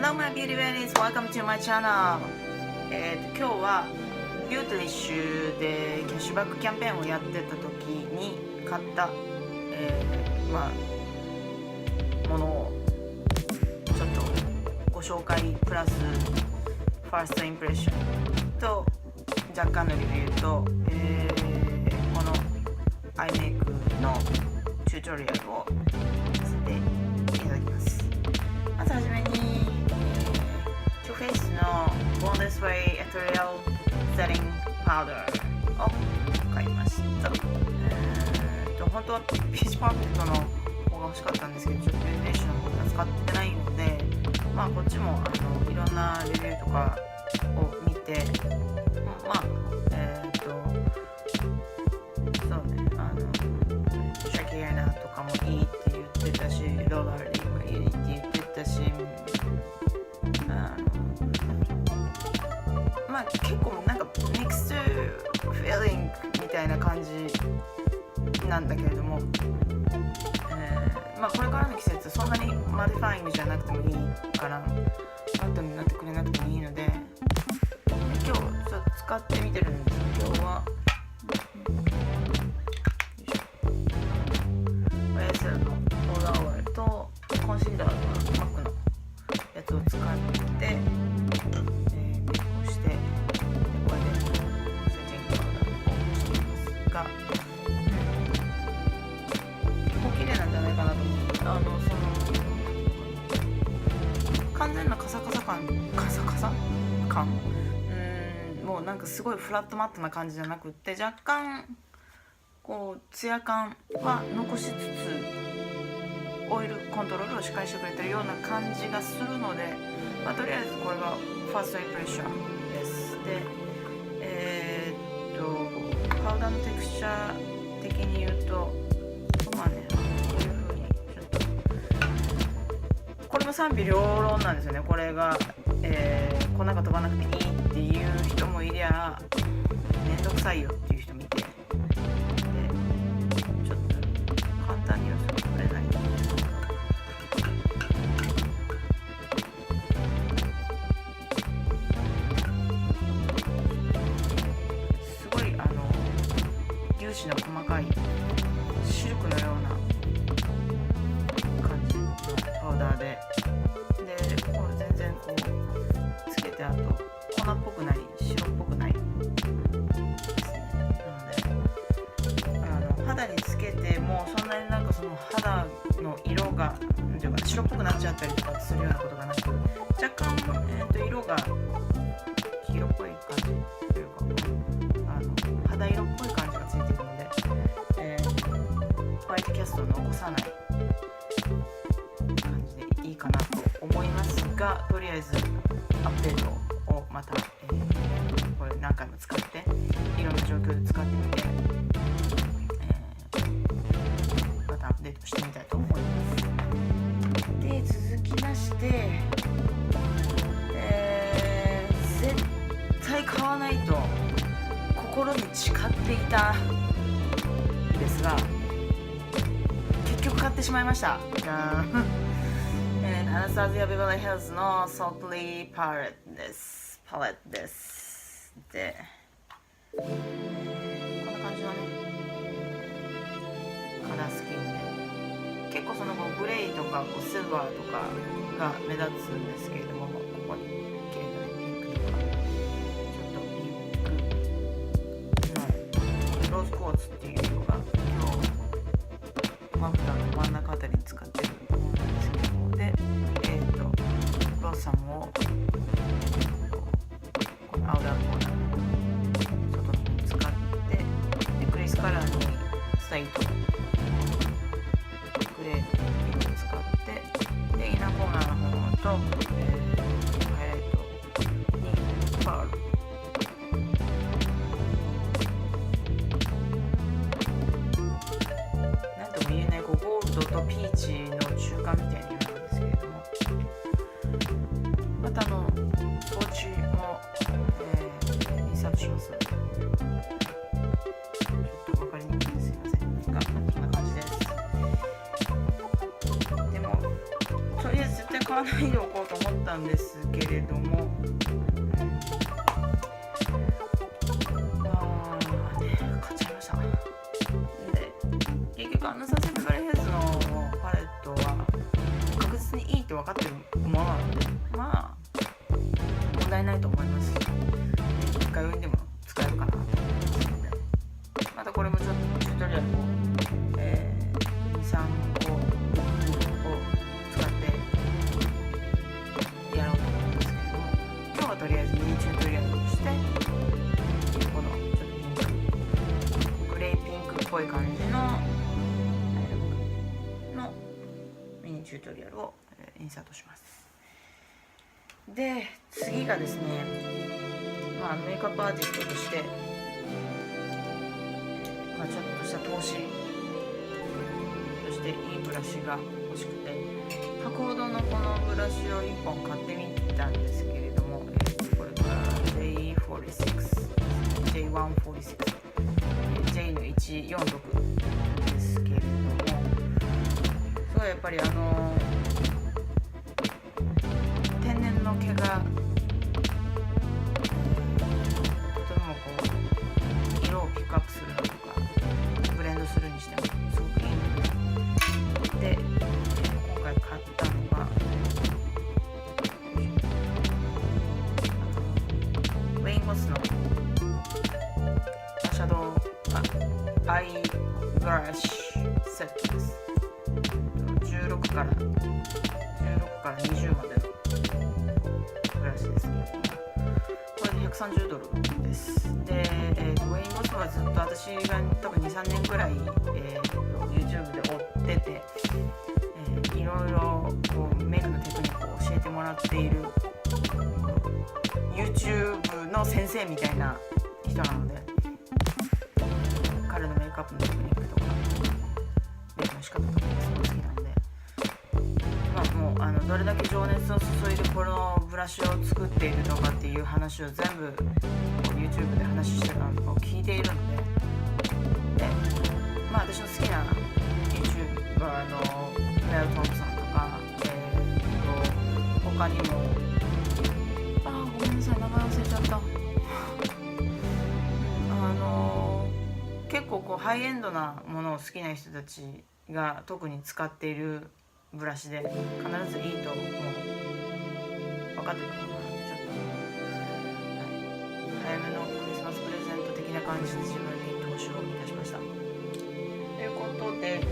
Hello my beauty ladies, welcome to my channel。今日はビューティリッシュでキャッシュバックキャンペーンをやってた時に買った、ものをちょっとご紹介プラスファーストインプレッションと若干のレビューと、このアイメイクのチュートリアルをさせていただきます。まずはじめに、トゥフェイスの Boneless Way Ethereal Setting Powder を買いました。本当はピーチパーフェクトの方が欲しかったんですけど、ちょっとファンデーションの方が使ってないので、こっちもいろんなレビューとかを見て、そうね、シャキエナとかもいいって言ってたし、ローラーリーもいいって言ってたし、結構なんかミックスフィーリングみたいな感じなんだけれども、これからの季節そんなにマディファイングじゃなくてもいいからマットになってくれなくてもいいので、今日ちょっと使ってみてるんです。今日はオエセルのローラーオイルとコンシーラーのマックのやつを使ってメイクをして、これでセッティングパウダーをしていますが、結構綺麗なんじゃないかなと思う。完全なカサカサ感もうなんかすごいフラットマットな感じじゃなくって、若干こうツヤ感は残しつつオイルコントロールをしっかりしてくれてるような感じがするので、とりあえずこれがファーストインプレッションです。で、パウダーのテクスチャー的に言うと、こういう風にちょっとこれも賛否両論なんですよね。これが、粉が飛ばなくていいっていう人もいりゃ、めんどくさいよっていう人もいて、でちょっと簡単には取れない。すごい粒子の細かいシルクのような感じのパウダーで、これ全然こうつけて、あと粉っぽくない、白っぽくないですね。なので肌につけてもそんなになんかその肌の色が白っぽくなっちゃったりとかするようなことがなく、若干、色が黄色っぽい感じというか、肌色っぽい感じがついているので、ホワイトキャストを残さない感じでいいかなと思いますが、とりあえずアップデートをまた、これ何回も使っていろんな状況で使ってみて、またアップデートしてみたいと思います。で、続きまして、絶対買わないと心に誓っていたんですが、結局買ってしまいました。じゃんアナスタジア・ビバリー・ヒルズのソルトリーパレットです。で、こんな感じのね、カラースキンで、結構そのグレーとかシルバーとかが目立つんですけれども、ここに綺麗なピンクとか、ちょっとピンクのローズクォーツっていう色が今日マフラーの真ん中あたりに使ってるものなんですけども、で、ローサムをこのアウラーコーナーの外の方に使って、でクレイスカラーにスタイトグレーの色を使って、でイナーコーナーの方と、ハイライトにパール、なんとも言えないゴールドとピーチのとりあえず絶対買わないでおこうと思ったんですけれども、買っちゃいました。で、結局サンセベバリーヒルズのパレットは確実にいいって分かってるものなので、まあ問題ないと思いますし、一回用にでも使えるかなと思いますので、またこれもちょっとチュートリアルを、2、3個を使ってやろうと思うんですけれども、今日はとりあえずミニチュートリアルとして、このちょっとピンク、グレーピンクっぽい感じのミニチュートリアルをインサートします。で、次がですね、メイクアップアーティストとして、ちょっとした投資としていいブラシが欲しくて、博報堂のこのブラシを1本買ってみたんですけれども、これから J146、J の146ですけれども、すごいやっぱり天然の毛が色をピックアップするのとかブレンドするにしてもすごくいいので、今回買ったのがウェインゴスのシャドウアイブラシセットです。16から20までのブラシですけれども、これで130ドルです。で、ウェインゴスはずっと私が多分 2,3 年ぐらい、YouTube で追ってて、いろいろこうメイクのテクニックを教えてもらっている YouTube の先生みたいな人なので、彼のメイクアップのテクニックとかメイクの仕方とかもすごい好きなので、もうどれだけ情熱を注いでこのブラシを作っているのかっていう話を全部 YouTube で話してるのを聞いているので、私の好きな YouTuber のメルトンさんとか、他にもごめんなさい、名前忘れちゃった結構こうハイエンドなものを好きな人たちが特に使っているブラシで、必ずいいともう分かってるので、ちょっと、早めのクリスマスプレゼント的な感じで自分に投資をいたしました。ということで、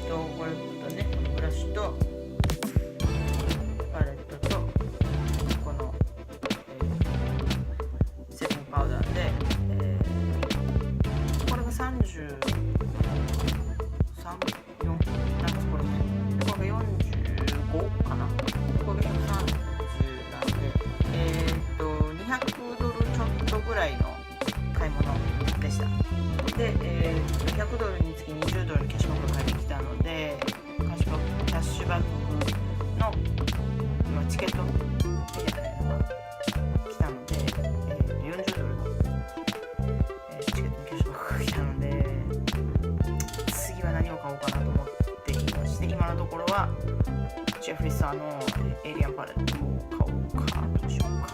これとね、このブラシとパレットとこの、セッティングパウダーで、これが33、4なんかそこら辺。これが45かな。これが130なんで、200ドルちょっとぐらいの買い物でした。で、100ドルにつき20ドルのキャッシュバックが返ってきたので、キャッシュバックのチケットみたいなのが来たので、40ドルの、チケットのキャッシュバックが来たので、次は何を買おうかなと思っていまして、今のところはジェフリーさんのエイリアンパレットを買おうかどうしようか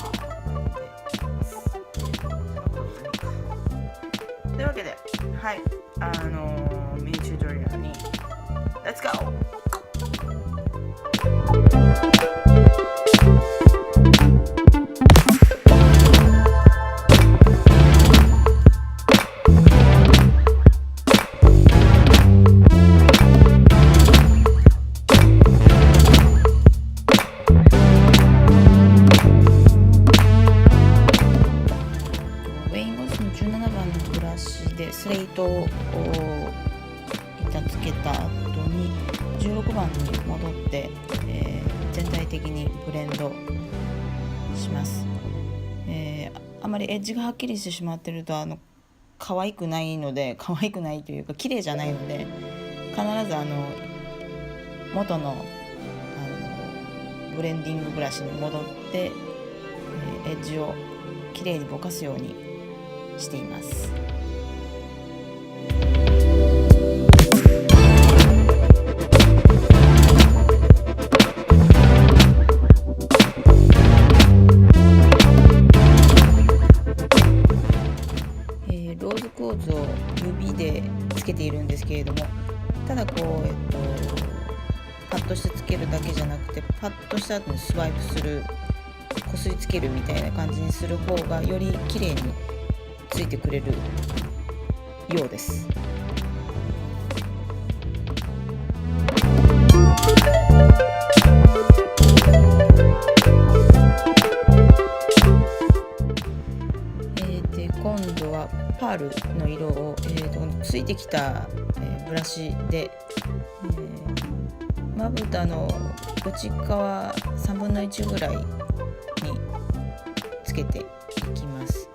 というわけで、はい、ミニチュートリアルに Let's go!スレイトを板付けた後に16番に戻って、全体的にブレンドします。あまりエッジがはっきりしてしまってると可愛くないというか綺麗じゃないので、必ず元のブレンディングブラシに戻って、エッジを綺麗にぼかすようにしています。つけているんですけれども、ただこう、パッとしてつけるだけじゃなくて、パッとした後にスワイプする、こすりつけるみたいな感じにする方がより綺麗についてくれるようです。今度はパールの色を、ついてきた、ブラシで、まぶたの内側3分の1ぐらいにつけていきます。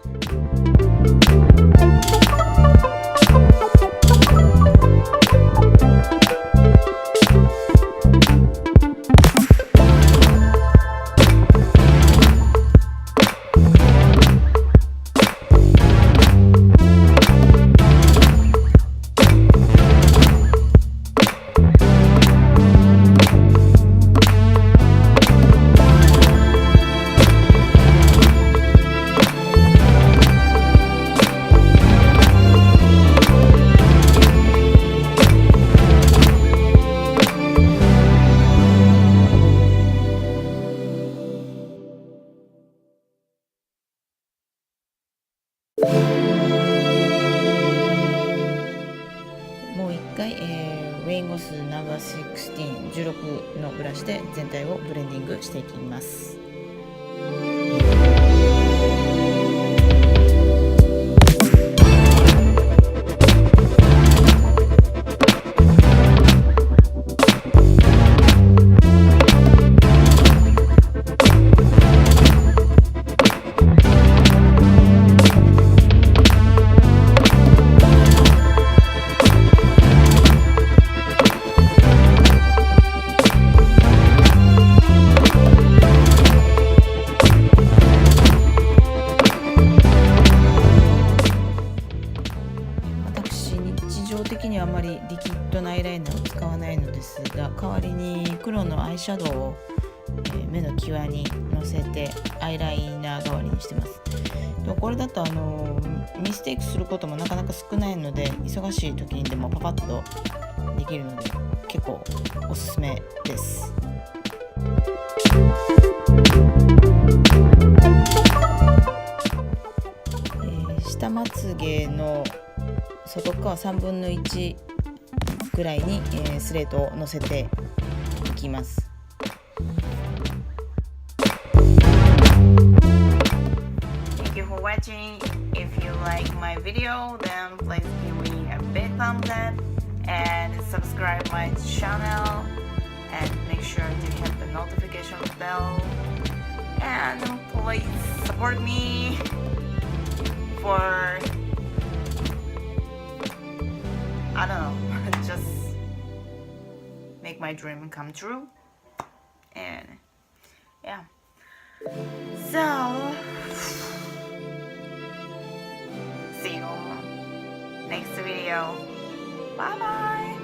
もう一回、Goss No.16 のブラシで全体をブレンディングしていきます。日常的にはあまりリキッドのアイライナーを使わないのですが、代わりに黒のアイシャドウを、目の際にのせてアイライナー代わりにしてます。でもこれだとミステイクすることもなかなか少ないので、忙しい時にでもパパッとできるので結構おすすめです。下まつげの外側3分の1ぐらいに、スレートをのせていきます。Thank you for watching. If you like my video, then please give me a big thumbs up and subscribe my channel and make sure to hit the notification bell and please support me for I don't know, just make my dream come true. And yeah, so see you next video. Bye bye.